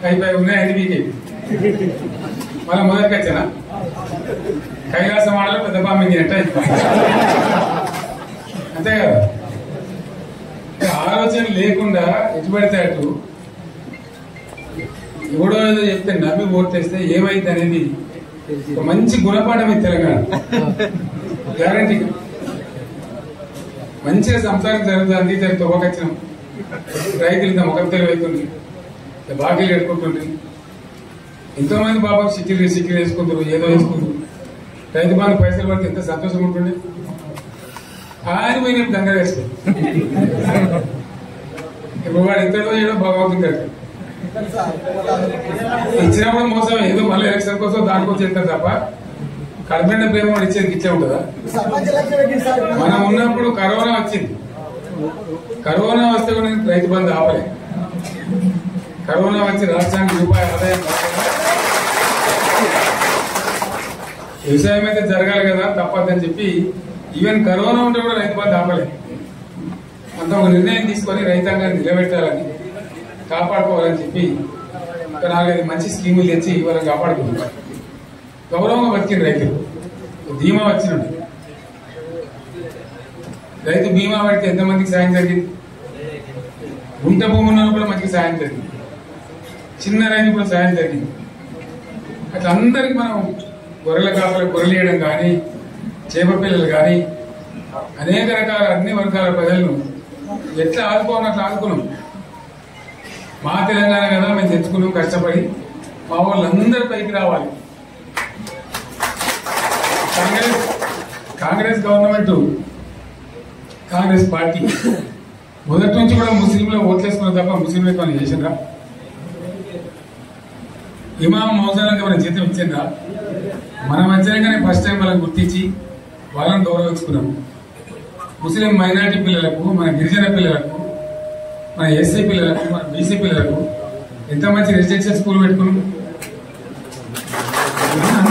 అయిపోయి ఉన్నాయి 5 వీకే మళ్ళీ మొదటికి వచ్చానా కైలాసం ఆడలో పెద్ద బాంబింగినట్ట అంతే కదా. ఆలోచన లేకుండా ఎటు పడితే అటు ఎవడో ఏదో చెప్తే నమ్మి ఓటేస్తే ఏమైంది అనేది ఒక మంచి గుణపాఠం ఇది తెలంగాణ గ్యారంటీ. మంచిగా సంసారం జరుగుతుంది. తొవ్వకొచ్చినాం రైతులు ఇంత ముఖం తెలివైతుంది, బాకీలు కట్టుకుంటుంది. ఎంతో మంది పాపం సిక్కిలు వేసుకుంటారు, ఏదో వేసుకుంటారు. రైతు బంధు పైసలు పడితే ఎంత సంతోషం ఉంటుండే. ఆయన పోయినప్పుడు దండ వేసుకో ఇప్పుడు వాడు ఎంతలో చేయడం బాగవుతుంది. ఇచ్చినప్పుడు మోసం ఏదో మళ్ళీ ఎలక్షన్ కోసం దానికోసం చేస్తారు తప్ప కడపండ ప్రేమ కూడా ఇచ్చేది ఇచ్చే ఉంటుందా. మనం ఉన్నప్పుడు కరోనా వచ్చింది. కరోనా వస్తే కూడా రైతు బంధు ఆపలే. కరోనా వచ్చి రాష్ట్రానికి రూపాయి ఆదాయం వ్యవసాయం అయితే జరగాలి కదా తప్పదని చెప్పి ఈవెన్ కరోనా ఉంటే కూడా రైతు బంధు ఆపలే. అంత ఒక నిర్ణయం తీసుకొని రైతాంగాన్ని నిలబెట్టాలని కాపాడుకోవాలని చెప్పి ఒక 4-5 మంచి స్కీములు తెచ్చి వాళ్ళని కాపాడుకుంటున్నారు. గౌరవంగా బతికిన రైతులు బీమా వచ్చినట్టు. రైతు బీమా పడితే ఎంతమందికి సాయం జరిగింది. గుంట భూమి ఉన్న కూడా మంచిగా సాయం జరిగింది. చిన్న రైతు కూడా సాయం జరిగింది. అట్లా అందరికి మనం గొర్రెల కాపలు గొర్రెలేయడం కానీ, చేప పిల్లలు కానీ అనేక రకాల అన్ని వర్గాల ప్రజలను ఎట్లా ఆదుకోవాలని అట్లా ఆదుకున్నాం. మా తెలంగాణ కదా మేము తెచ్చుకున్నాం కష్టపడి. మా వాళ్ళందరూ పైకి రావాలి. కాంగ్రెస్ గవర్నమెంట్, కాంగ్రెస్ పార్టీ మొదటి నుంచి కూడా ముస్లింలు ఓట్లేసుకున్న తప్ప ముస్లింలు ఎక్కువ చేసిండ్రా? ఇమాం మౌజాలకు మనం జీతం ఇచ్చిండ్రా? మనం వచ్చాకనే ఫస్ట్ టైం వాళ్ళని గుర్తించి వాళ్ళని గౌరవించుకున్నాం. ముస్లిం మైనారిటీ పిల్లలకు, మన గిరిజన పిల్లలకు, మన ఎస్సీ పిల్లలకు, మన బీసీ పిల్లలకు ఎంత మంచి రెసిడెన్షియల్ స్కూల్ పెట్టుకున్నాం.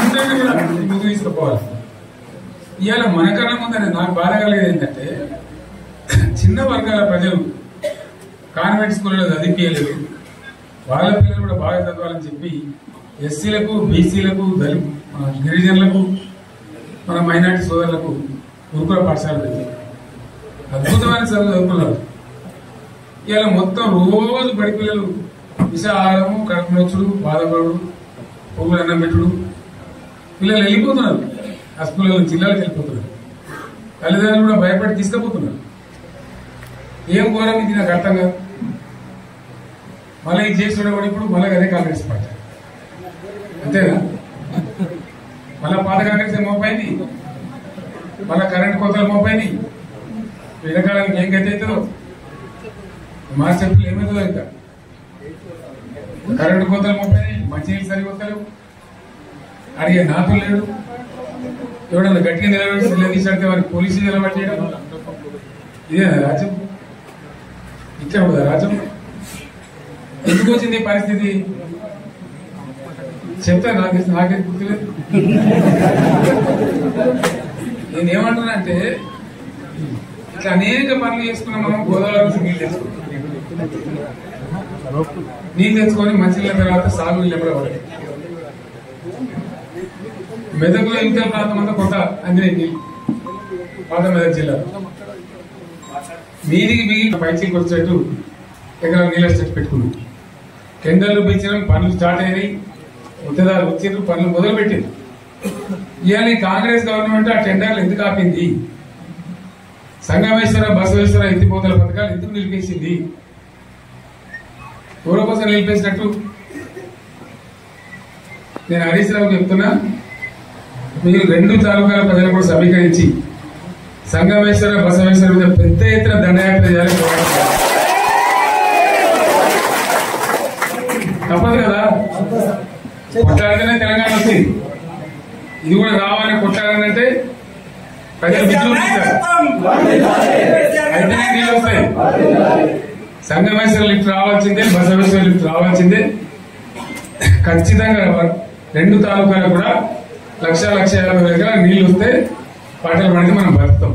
అందరినీ కూడా ముందు తీసుకుపోవాలి. ఇవాళ మనకన్నా ముందని నాకు బాధ కలిగేది ఏంటంటే చిన్న వర్గాల ప్రజలు కాన్వెంట్ స్కూల్లో చదివించలేదు. వాళ్ళ పిల్లలు కూడా బాగా చదవాలని చెప్పి ఎస్సీలకు, బీసీలకు, మన గిరిజనులకు, మన మైనార్టీ సోదరులకు గురుకుల పాఠశాల పెట్టి అద్భుతమైన చదువు చదువుతున్నారు. ఇవాళ మొత్తం రోజు బడి పిల్లలు విషాహారము, కడుపు నొచ్చుడు, బాధపడు, పువ్వులు అన్నం పెట్టుడు. పిల్లలు వెళ్ళిపోతున్నారు. ఆ స్కూళ్ళలో జిల్లాలకు వెళ్ళిపోతున్నారు. తల్లిదండ్రులు కూడా భయపడి తీసుకుపోతున్నారు. ఏం ఘోరం ఇది నాకు అర్థం కాదు. మళ్ళీ ఇది చేసిన కూడా ఇప్పుడు మళ్ళీ అదే కాంగ్రెస్ పార్టీ అంతేనా? మళ్ళా పాత కాంగ్రెస్ మోపైంది, మళ్ళా కరెంట్ కోతలు మోపైంది. ఎండాకాలానికి ఏం గతి అవుతుందో మా చెప్పులు ఏమవుతుందో ఇంకా. కరెంటు కోతలు మోపైంది, మంచినీళ్ళు సరిపోతలేవు, అడిగే నాతులు లేడు. ఎవడన్నా గట్టిగా నిలబెట్టి నిలదీసాడితే వారికి పోలీసులు నిలబెట్టేయడం. ఇదేనా రాజ్యం? ఇట్లా ఉండదా రాజ్యం? ఎందుకు వచ్చింది ఈ పరిస్థితి చెప్తా. నాకే గుర్తులేదు. నేనేమంటున్నా అంటే ఇట్లా అనేక పనులు చేసుకున్నాం. మనం గోదావరి నుంచి నీళ్ళు తెచ్చుకున్నాం. నీళ్ళు తెచ్చుకొని మంచినీళ్ళ తర్వాత సాగు నీళ్ళు కూడా పడతాయి. మెదక్లో ఇంకా ప్రాంతం అంతా కొంత అందిన నీళ్ళు పాత మెదక్ జిల్లాలో మీదికి మిగిలిన పైచీకి వచ్చేట్టు ఎకరాల నీళ్ళ స్టెట్ పెట్టుకున్నాం. టెండర్లు పెంచడం, పనులు స్టార్ట్ అయినాయి, ఉత్తదాలు వచ్చిండ్రు, పనులు మొదలు పెట్టింది. ఇవాళ కాంగ్రెస్ గవర్నమెంట్ ఆ టెండర్లు ఎందుకు ఆపింది? సంగమేశ్వర, బసవేశ్వర ఎత్తిపోతల పథకాలు ఎందుకు నిలిపేసింది? ఎవరి కోసం నిలిపేసినట్టు? నేను హరీష్ రావు చెప్తున్నా, మీరు 2 తాలూకాల ప్రజలు కూడా సమీకరించి సంగమేశ్వర, బసవేశ్వర మీద పెద్ద ఎత్తున దండయాత్ర చేయాలి. తప్పదు కదా, కొట్లాడితేనే తెలంగాణ వచ్చింది. ఇది కూడా రావాలని కొట్లాడాలంటే ప్రజలు విజృంభించారు. అయితేనే నీళ్ళు వస్తాయి. సంగమేశ్వర లిఫ్ట్ రావాల్సిందే, బసవేశ్వర లిఫ్ట్ రావాల్సిందే. ఖచ్చితంగా 2 తాలూకాలకు కూడా 1,50,000 ఎకరాల నీళ్లు వస్తే పాటలు పడితే మనం బతుకుతాం.